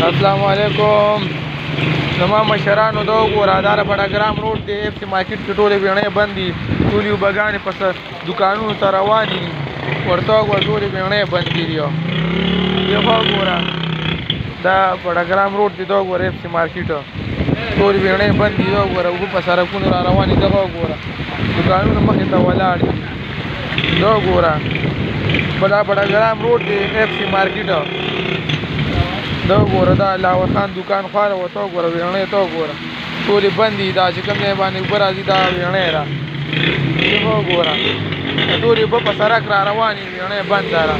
السلام علیکم. زما مشرانو دا وګوره دا بډګرام روډ دی اف سی مارکیټ کې ټولې بیړۍ بند دي ټولې اوبهګانې په دوکانونو ته روانې دي ورته وګوره ټولې بیړۍ بند دي یو وګوره دا بډګرام روډ دی دا وګوره اف سی مارکیټ ټولې بیړۍ بند دي دا وګوره اوبه په سړکونو را روانې دغه وګوره دوکانونه مخې ته ولاړ دي دا وګوره دا بډګرام روډ دی اف سی مارکیټ دا وګوره دا علاوه خان دکان خواله ورته وګوره بیړۍ ته وګوره ټولې بند دي دا چې کوم ځای باندې اوبه راځي دا بیړۍ را دغه وګوره ټولې اوبه په سړک را روانې بیړۍ بنده را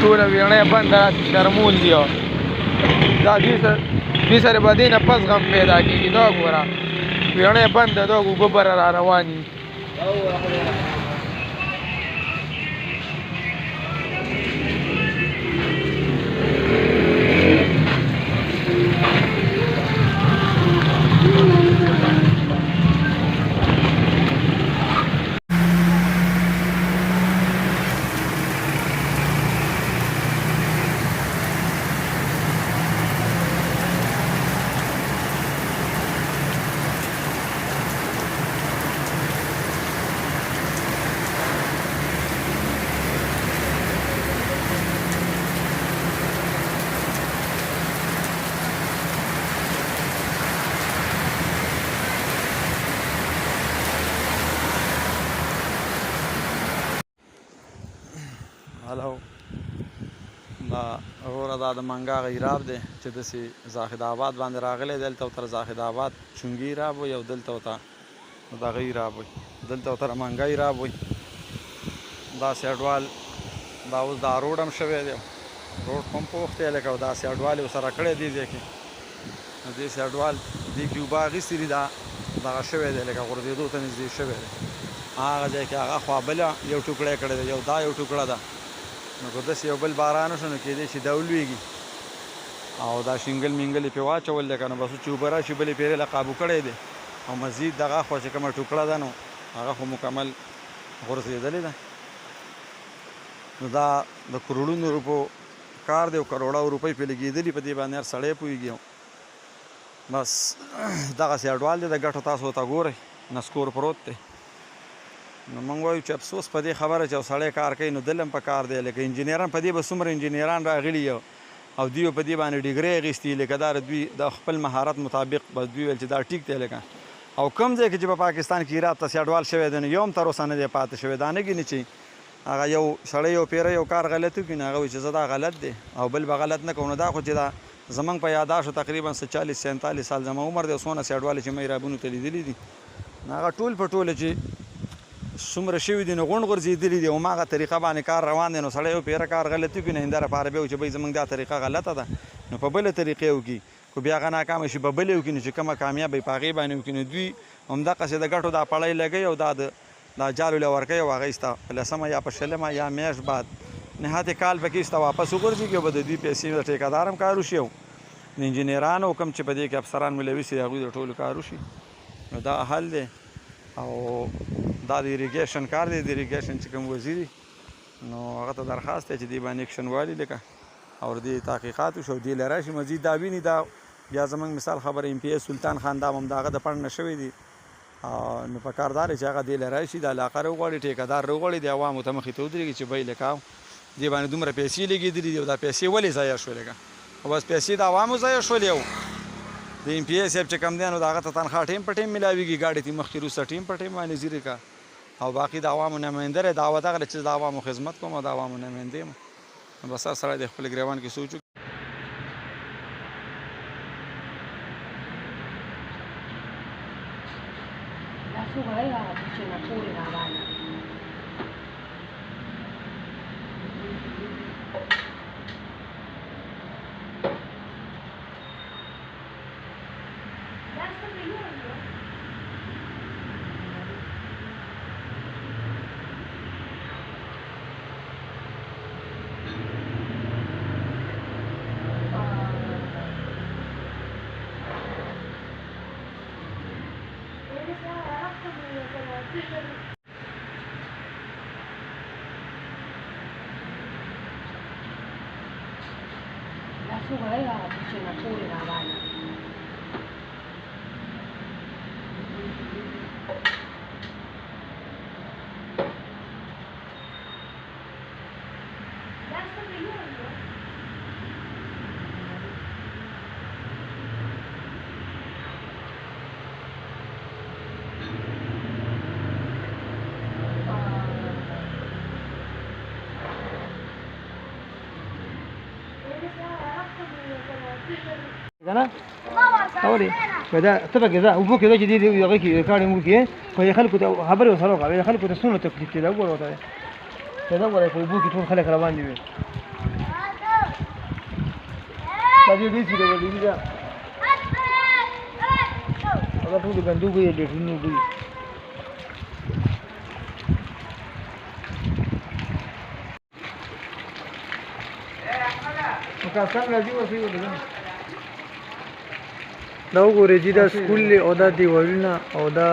ټوله بیړۍ بنده شرمول دي دا دوی سره به دې نه پس غم پیدا کېږي دا وګوره بیړۍ بنده دا اوبه به را روانې هلو وروره دا د منګا غیراب دی چې داسې زاهد آباد باندې راغلی دلته ورته زاهد آباد چونګي ایراب وایي او دلته ورته دغه ایراب وایي دلته ورته منګا ایراب وایي دا سیډوال دا اوس دا روډ هم شوی دی روډ هم پوخ دی لکه دا سیډوال یې ورسره کړی دی ځای کې دې سیډوال دې کې اوبه اخیستي دي دا دغه شوی دی لکه غورځېدو ته نږدې شوی دی هغه ځای کې هغه خوا بله یو ټوکړی کړی دی یو دا یو ټوکړه ده نو که داسې یو بل باران وشو نو کېدای شي دا ولوېږي او دا شینګل مینګل یې پرې واچول دی که نو بس چې اوبه راشي بل یې پرې له قابو کړی دی او مزید دغه خوا چې کومه ټوکړه ده نو هغه خو مکمل غورځېدلې ده نو دا د کروړونو روپو کار دی او کروړه روپۍ پرې لګېدلي په دې باندې هر سړی پوهېږي بس دغه سیډوال دی د ګټو تاسو ورته ګورئ نسکور پروت دی نو موږ وایو چې افسوس په دې خبره چې یو سړی کار کوي نو دل هم په کار دی لکه انجینران په دې به څومره انجینران راغلي او دوی په دې باندې ډیګرۍ اخیستي لکه دا دوی د خپل مهارت مطابق بس دوی ویل چې دا ټیک دی لکه او کوم ځای کې چې په پاکستان کې ایراب ته سیډوال شوی دی نو یو هم تر اوسه نه دی پاتې شوی دا نه ګیني چې هغه یو سړی یو پیره یو کار غلط وکړي نو هغه وایي چې زه دا غلط دی او بل به غلط نه کوم نو دا خو چې دا زموږ په یاداشتو تقریبا 40-47 سال زما عمر دی او څونه سیډوالې چې مې ایرابونو ته لیدلي دي نو هغه ټول په ټوله چې څومره شوي دي نو غونډ غورځېدلي دي هماغه طریقه باندې کار روان دی نو سړی یو پیره کار غلط وکړي نو هنداره پاره بیا و چې بهی زموږ دا طریقه غلطه ده نو په بله طریقې وکړي خو بیا هغه ناکامه شي په بلې وکړي نو چې کومه کامیابه وي په هغې باندې وکړي نو دوی همدقسې د ګټو دا پړی لګوي او دا جال له ورکوي او هغه ایسته په 10مه یا په 20مه یا میاشت بعد نهایت کال پکې ایسته واپس وګرځېږي او به د دوی پیسې د ټیکهدار هم کار وشي او د انجینرانو کوم چې په دې کې افسران ملوي سي هغوی د ټولو کار وشي نو دا حل دی او دا د ایریګیشن کار دی د ایریګیشن چې کوم وزیر نو هغه ته درخواست دی چې دې باندې اکشن والي لکه او دې تحقیقات وشي او دې له راشي مزید دا ویني دا بیا زموږ مثال خبره ایم پی ایس سلطان خان دا هم د هغه د پړ نه شوی دی نو په کار دا دی چې هغه دې له راشي د علاقه راوغواړي ټیکهدار راوغواړي د عوامو ته مخې ته ودرېږي چې بهی لکه دې باندې دومره پیسې لګېدلي دي او دا پیسې ولې ضایع شولې که او بس پیسې د عوامو ضایع شولې او د ایم پی ایس صاحب چې کوم دی نو د هغه ته تنخوا ټیم په ټیم میلاویږي ګاډي ته مخکې وروسته ټیم په ټیم باندې ځیرې که او باقي د عوامو نماینده دی دعوه دغه چې د عوامو خدمت کوم او د عوامو نماینده یم نو بس هر سړی د خپل ګریوان کې سوچ انا اوري بدا تبقى ذا وبوك ذا جديد يغيك كاري موكي فيخلكوا خبر وصلوا قبل يخلكوا تسنوا تكتيك كده اول ولا كده ولا يبوك تكون خلك روان دي تاجي دي كده دي ده هذا طول بندوق يدي نوبي مکاسب راځي ورته وګورئ دا وګورئ چې دا سکول او دا دیوالونه او دا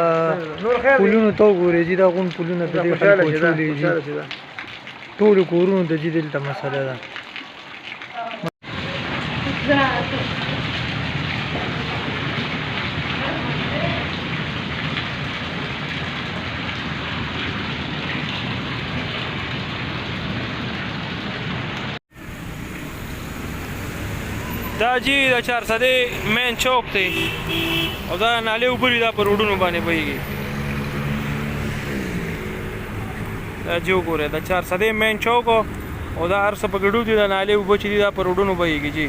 پلونه ته وګورئ چې دا غون پلونه د دې خلکو چولې دي ټول کورونو د دې دلته مسله ده دا جی دا 400 مین چوک دی او دا نالې وګوري دا پر روډونو باندې بهیږي دا جی وګوره دا 400 مین چوک او دا هر څه په ګډو دي دا نالې وبو چې دي دا پر روډونو بهیږي جی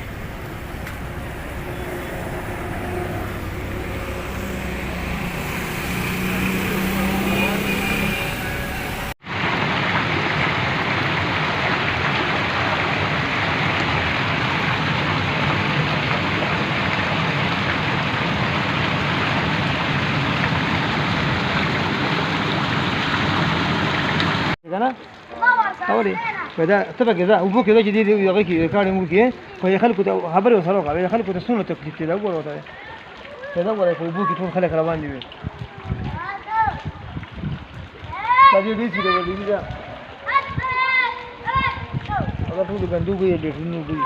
انا اوري بدا تبقى ذا وبوك ذا جديد يغيك كاري موكي فيخلكوا خبر وصلوا قبل يخلكوا تسنوا تكتيك كده اول ولا كده ولا يبوك تكون خلك روان دي تاجي دي كده دي ده هذا طول بندوق يدي نوبي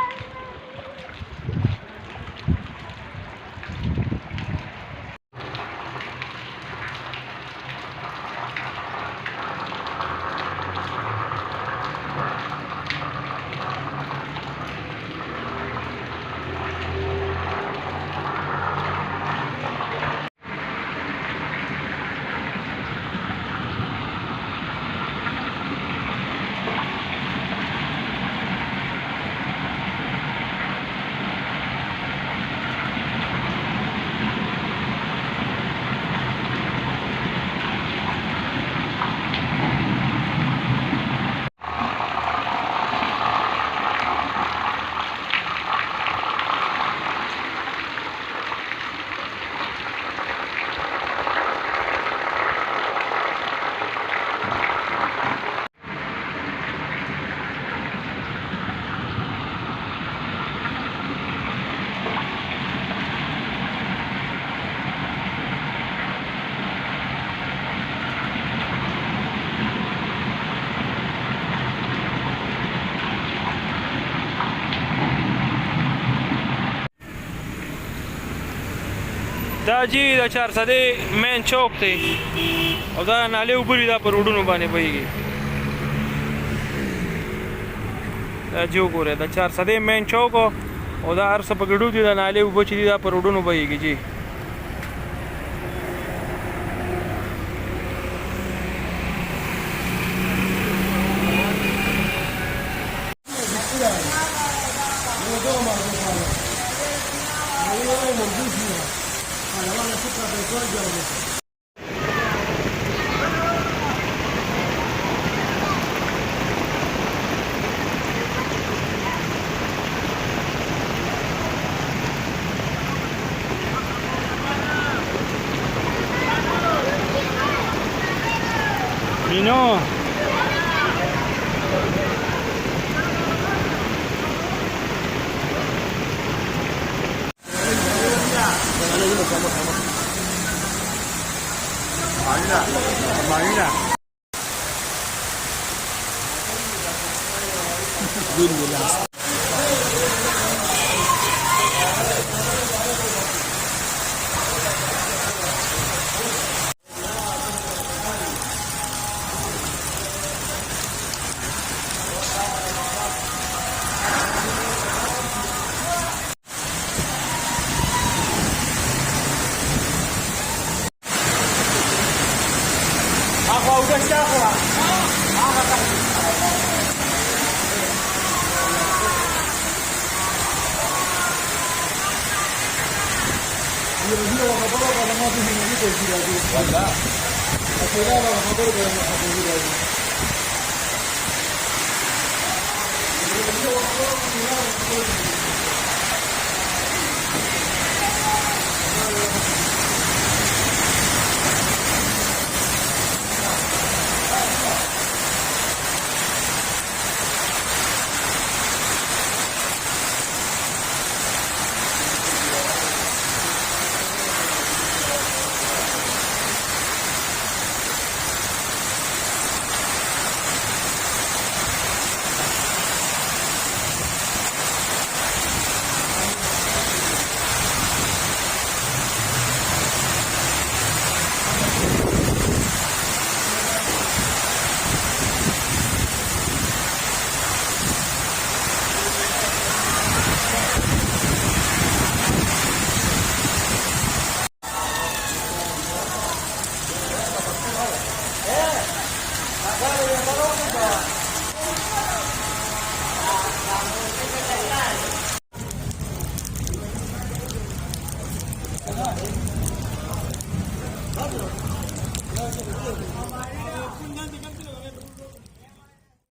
دا جی دا 400 مین چوک دی او دا نالې وګوري دا پر روډونو باندې بهیږي دا جی وګوره دا 400 مین چوک او دا هر څه په ګډو دي دا نالې وبو چې دي دا پر روډونو بهیږي جی No. Marina. Ako, ugas ka ako ha. Wala.